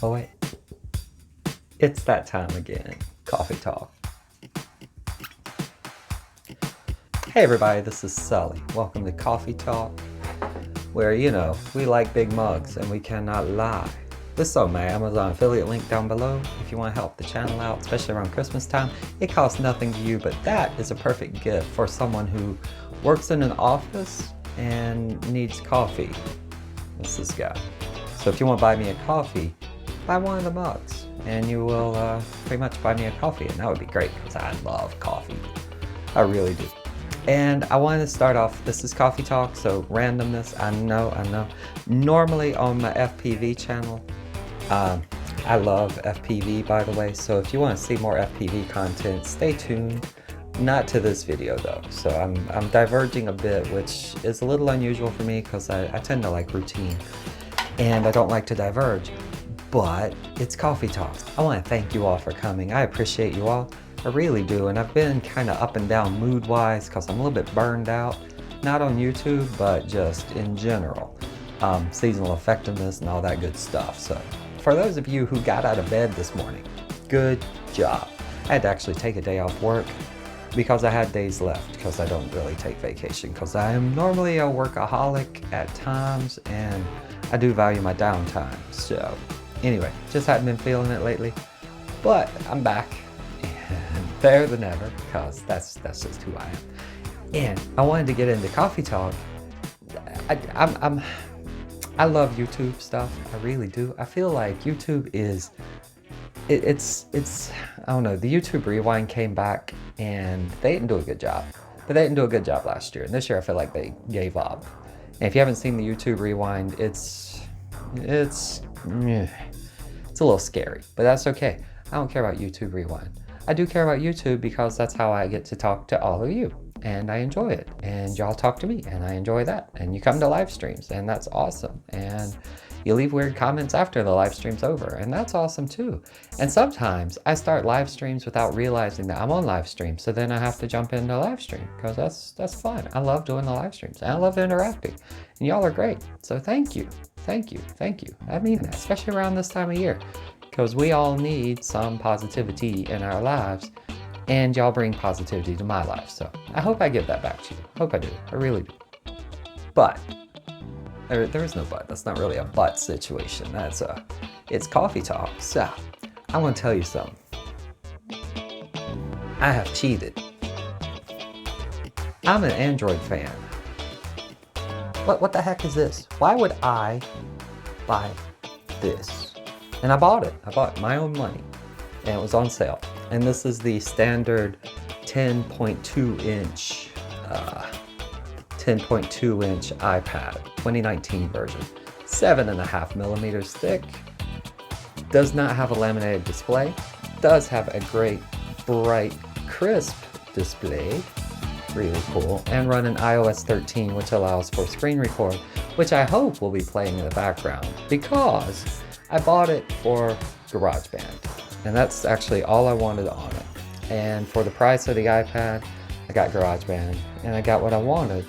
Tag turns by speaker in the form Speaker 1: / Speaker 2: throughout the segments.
Speaker 1: Oh wait, it's that time again, coffee talk. Hey everybody, this is Sully. Welcome to Coffee Talk, where, we like big mugs and we cannot lie. This is my Amazon affiliate link down below if you want to help the channel out, especially around Christmas time. It costs nothing to you, but that is a perfect gift for someone who works in an office and needs coffee. That's this guy. So if you want to buy me a coffee, buy one of the mugs and you will pretty much buy me a coffee, and that would be great because I love coffee. I really do. And I wanted to start off, this is Coffee Talk, so randomness, I know. Normally on my FPV channel, I love FPV, by the way, so if you want to see more FPV content, stay tuned. Not to this video though, so I'm diverging a bit, which is a little unusual for me because I tend to like routine and I don't like to diverge, but it's Coffee Talk. I want to thank you all for coming. I appreciate you all. I really do, and I've been kind of up and down mood-wise because I'm a little bit burned out, not on YouTube, but just in general. Seasonal effectiveness and all that good stuff. So for those of you who got out of bed this morning, good job. I had to actually take a day off work because I had days left, because I don't really take vacation because I am normally a workaholic at times and I do value my downtime. So anyway, just hadn't been feeling it lately, but I'm back. Better than ever, because that's just who I am. And I wanted to get into Coffee Talk. I love YouTube stuff. I really do. I feel like YouTube is it's I don't know, the YouTube Rewind came back and they didn't do a good job. But they didn't do a good job last year. And this year I feel like they gave up. And if you haven't seen the YouTube Rewind, it's a little scary, but that's okay. I don't care about YouTube Rewind. I do care about YouTube because that's how I get to talk to all of you, and I enjoy it, and y'all talk to me and I enjoy that, and you come to live streams and that's awesome, and you leave weird comments after the live stream's over and that's awesome too. And sometimes I start live streams without realizing that I'm on live stream, so then I have to jump into live stream because that's fun. I love doing the live streams and I love interacting, and y'all are great, so thank you. I mean that, especially around this time of year, because we all need some positivity in our lives, and y'all bring positivity to my life. So I hope I give that back to you. Hope I do. I really do. But there is no but. That's not really a but situation. It's Coffee Talk. So I want to tell you something. I have cheated. I'm an Android fan. What the heck is this? Why would I buy this? And I bought it. I bought my own money, and it was on sale. And this is the standard 10.2 inch iPad, 2019 version, 7.5 millimeters thick. Does not have a laminated display. Does have a great, bright, crisp display. Really cool. And run an iOS 13, which allows for screen record, which I hope will be playing in the background because I bought it for GarageBand, and that's actually all I wanted on it. And for the price of the iPad, I got GarageBand, and I got what I wanted.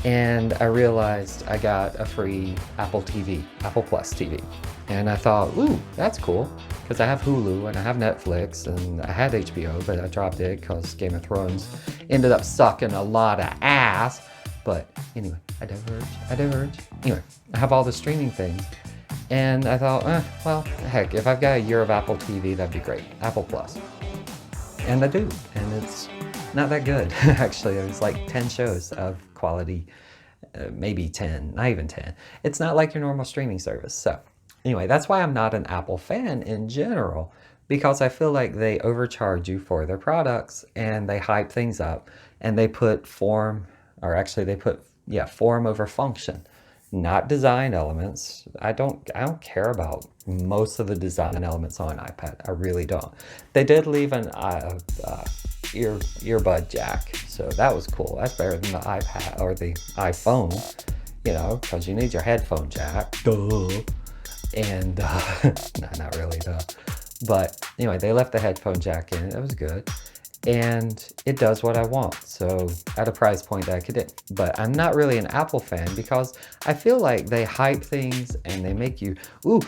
Speaker 1: And I realized I got a free Apple Plus TV. And I thought, ooh, that's cool, because I have Hulu and I have Netflix and I had HBO, but I dropped it because Game of Thrones ended up sucking a lot of ass. But anyway, I diverge. Anyway, I have all the streaming things. And I thought, well, heck, if I've got a year of Apple TV, that'd be great. Apple Plus. And I do. And it's not that good, actually. There's like 10 shows of quality, maybe 10, not even 10. It's not like your normal streaming service. So anyway, that's why I'm not an Apple fan in general, because I feel like they overcharge you for their products and they hype things up and they put form over function. Not design elements. I don't care about most of the design elements on an iPad. I really don't. They did leave an earbud jack, so that was cool. That's better than the iPad or the iPhone, because you need your headphone jack. Duh. And no, not really though. But anyway, they left the headphone jack in. It was good. and it does what I want. So at a price point that I could do. But I'm not really an Apple fan because I feel like they hype things and they make you, ooh,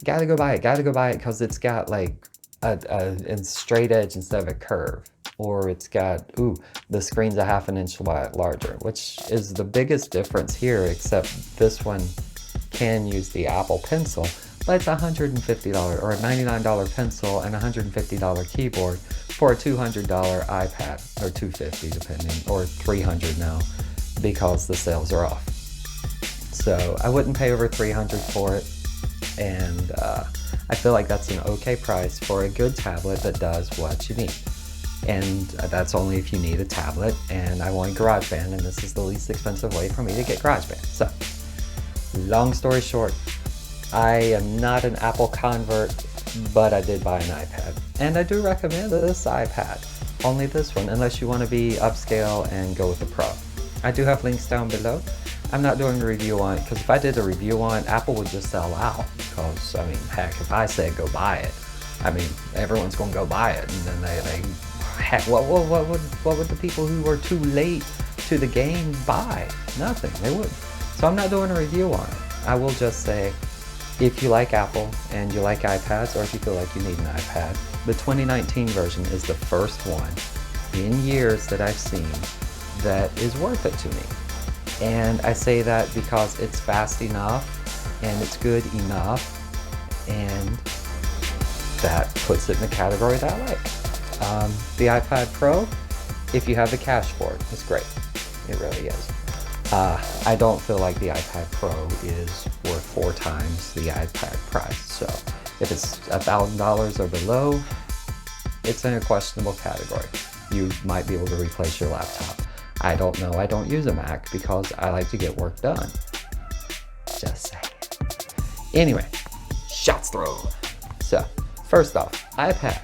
Speaker 1: gotta go buy it, because it's got like a straight edge instead of a curve. Or it's got, ooh, the screen's a half an inch larger, which is the biggest difference here, except this one can use the Apple Pencil, but it's $150 or a $99 pencil and $150 keyboard for a $200 iPad, or $250 depending, or $300 now because the sales are off. So I wouldn't pay over $300 for it, and I feel like that's an okay price for a good tablet that does what you need. And that's only if you need a tablet, and I want GarageBand, and this is the least expensive way for me to get GarageBand. So, long story short, I am not an Apple convert, but I did buy an iPad. And I do recommend this iPad, only this one, unless you want to be upscale and go with the Pro. I do have links down below. I'm not doing a review on it, because if I did a review on it, Apple would just sell out. Because, I mean, heck, if I said go buy it, I mean, everyone's going to go buy it, and then they heck, what would the people who were too late to the game buy? Nothing, they wouldn't. So I'm not doing a review on it. I will just say, if you like Apple and you like iPads, or if you feel like you need an iPad, the 2019 version is the first one in years that I've seen that is worth it to me. And I say that because it's fast enough and it's good enough, and that puts it in the category that I like. The iPad Pro, if you have the cash for it, it's great. It really is. I don't feel like the iPad Pro is worth 4 times the iPad price. So if it's $1,000 or below, it's in a questionable category. You might be able to replace your laptop. I don't know. I don't use a Mac because I like to get work done. Just saying. Anyway, shots thrown. So first off, iPad.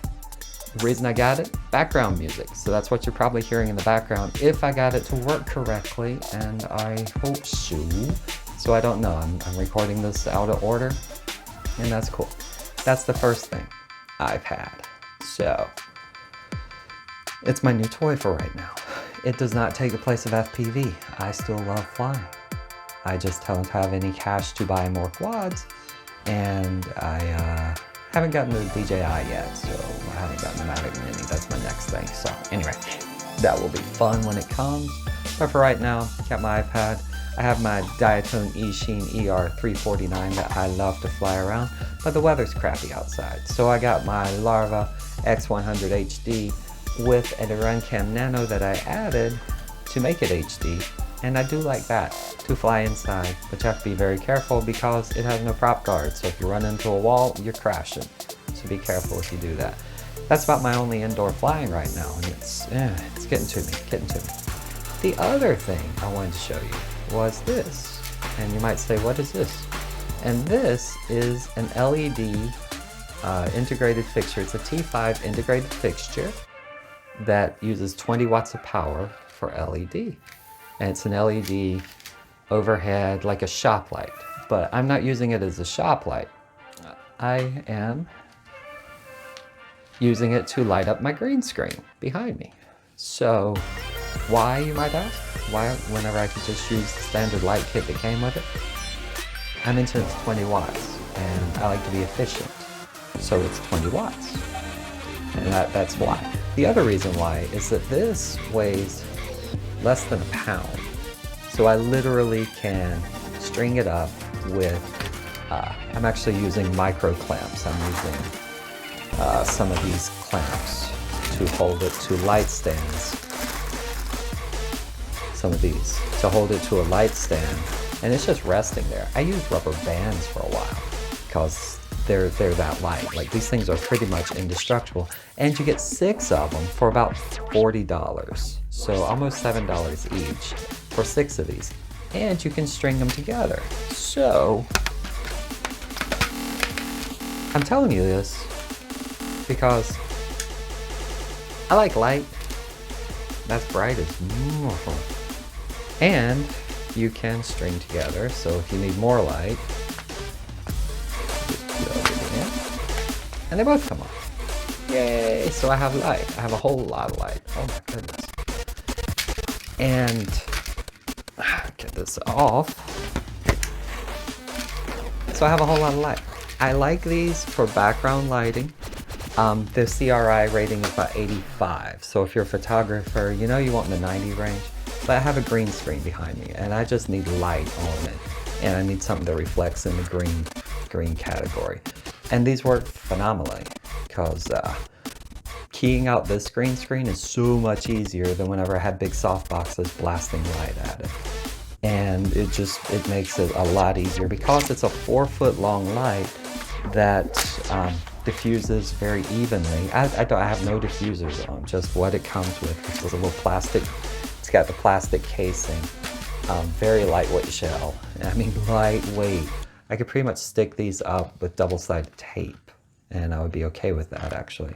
Speaker 1: The reason I got it, background music. So that's what you're probably hearing in the background if I got it to work correctly, and I hope so. So I don't know, I'm recording this out of order, and that's cool. That's the first thing, iPad. So, it's my new toy for right now. It does not take the place of FPV. I still love flying. I just don't have any cash to buy more quads, and I haven't gotten the DJI yet, so I haven't gotten the Mavic Mini. That's my next thing. So anyway, that will be fun when it comes. But for right now, got my iPad. I have my Diatone eSheen ER349 that I love to fly around, but the weather's crappy outside. So I got my Larva X100 HD with a Runcam Nano that I added to make it HD. And I do like that to fly inside, but you have to be very careful because it has no prop guard. So if you run into a wall, you're crashing. So be careful if you do that. That's about my only indoor flying right now, and it's getting to me. The other thing I wanted to show you was this, and you might say, what is this? And this is an LED integrated fixture. It's a T5 integrated fixture that uses 20 watts of power for LED. And it's an LED overhead, like a shop light. But I'm not using it as a shop light. I am using it to light up my green screen behind me. So why, you might ask? Why, whenever I could just use the standard light kit that came with it? I mentioned it's 20 watts, and I like to be efficient. So it's 20 watts. And that's why. The other reason why is that this weighs less than a pound. So I literally can string it up with, I'm actually using micro clamps. I'm using some of these clamps to hold it to light stands. Some of these to hold it to a light stand, and it's just resting there. I used rubber bands for a while because they're that light. Like, these things are pretty much indestructible, and you get 6 of them for about $40. So almost $7 each for 6 of these, and you can string them together. So I'm telling you this because I like light. That's bright as normal. And you can string together, so if you need more light, just plug it in, and they both come on. Yay! So I have light. I have a whole lot of light. Oh my goodness. And get this off. So I have a whole lot of light. I like these for background lighting. The CRI rating is about 85. So if you're a photographer, you know you want in the 90 range. But I have a green screen behind me and I just need light on it. And I need something that reflects in the green category. And these work phenomenally because keying out this green screen is so much easier than whenever I had big soft boxes blasting light at it. And it makes it a lot easier because it's a 4-foot long light that diffuses very evenly. I have no diffusers on, just what it comes with, which is a little plastic. It's got the plastic casing, very lightweight shell. I mean, lightweight. I could pretty much stick these up with double-sided tape, and I would be okay with that, actually.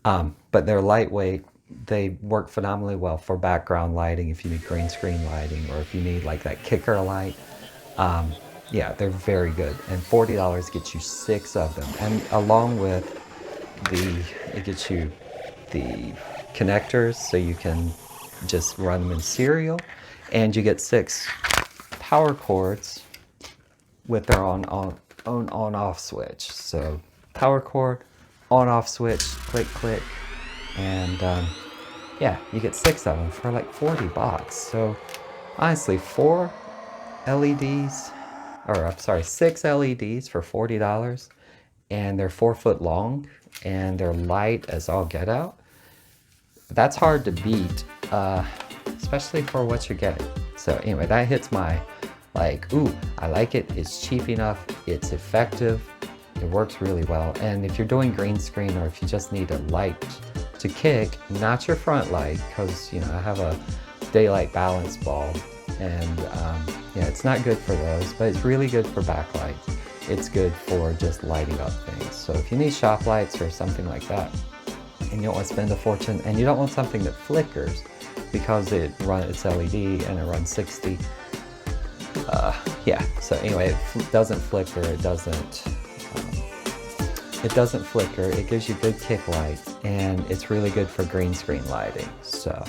Speaker 1: But they're lightweight. They work phenomenally well for background lighting if you need green screen lighting or if you need like that kicker light. Yeah, they're very good. And $40 gets you 6 of them. And along with it gets you the connectors so you can just run them in serial. And you get 6 power cords with their on-off switch. So power cord, on-off switch, click, click. And yeah, you get 6 of them for like $40. So honestly, 6 LEDs for $40, and they're 4-foot long, and they're light as all get out. That's hard to beat, especially for what you're getting. So anyway, that hits my like, ooh, I like it. It's cheap enough. It's effective. It works really well. And if you're doing green screen or if you just need a light to kick, not your front light, because you know I have a daylight balance bulb, and yeah, it's not good for those, but it's really good for backlight. It's good for just lighting up things. So if you need shop lights or something like that, and you don't want to spend a fortune, and you don't want something that flickers because it's LED and it runs 60. Yeah. So anyway, it doesn't flicker. It doesn't flicker. It gives you good kick light, and it's really good for green screen lighting. So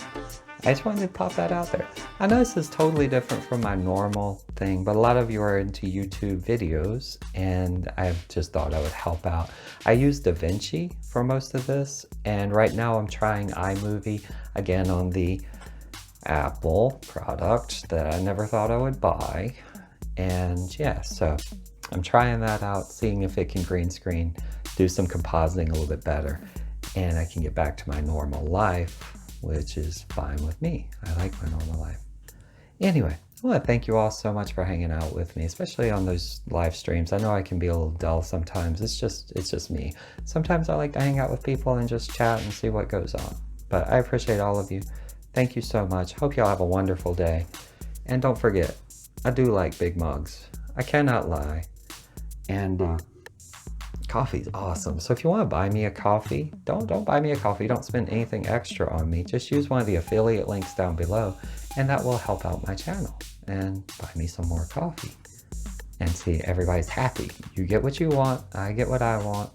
Speaker 1: I just wanted to pop that out there. I know this is totally different from my normal thing, but a lot of you are into YouTube videos, and I just thought I would help out. I use DaVinci for most of this, and right now I'm trying iMovie again on the Apple product that I never thought I would buy. And yeah, so I'm trying that out, seeing if it can green screen, do some compositing a little bit better, and I can get back to my normal life, which is fine with me. I like my normal life. Anyway, I want to thank you all so much for hanging out with me, especially on those live streams. I know I can be a little dull sometimes. It's just me. Sometimes I like to hang out with people and just chat and see what goes on. But I appreciate all of you. Thank you so much. Hope y'all have a wonderful day. And don't forget, I do like big mugs. I cannot lie. And coffee's awesome. So if you want to buy me a coffee, don't buy me a coffee. Don't spend anything extra on me. Just use one of the affiliate links down below, and that will help out my channel. And buy me some more coffee. And see, everybody's happy. You get what you want. I get what I want.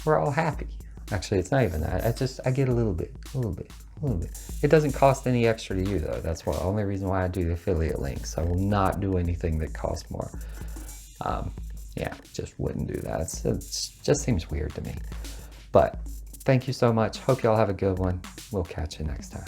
Speaker 1: We're all happy. Actually, it's not even that. I get a little bit. It doesn't cost any extra to you, though. That's the only reason why I do the affiliate links. I will not do anything that costs more. Yeah, just wouldn't do that. It just seems weird to me. But thank you so much. Hope y'all have a good one. We'll catch you next time.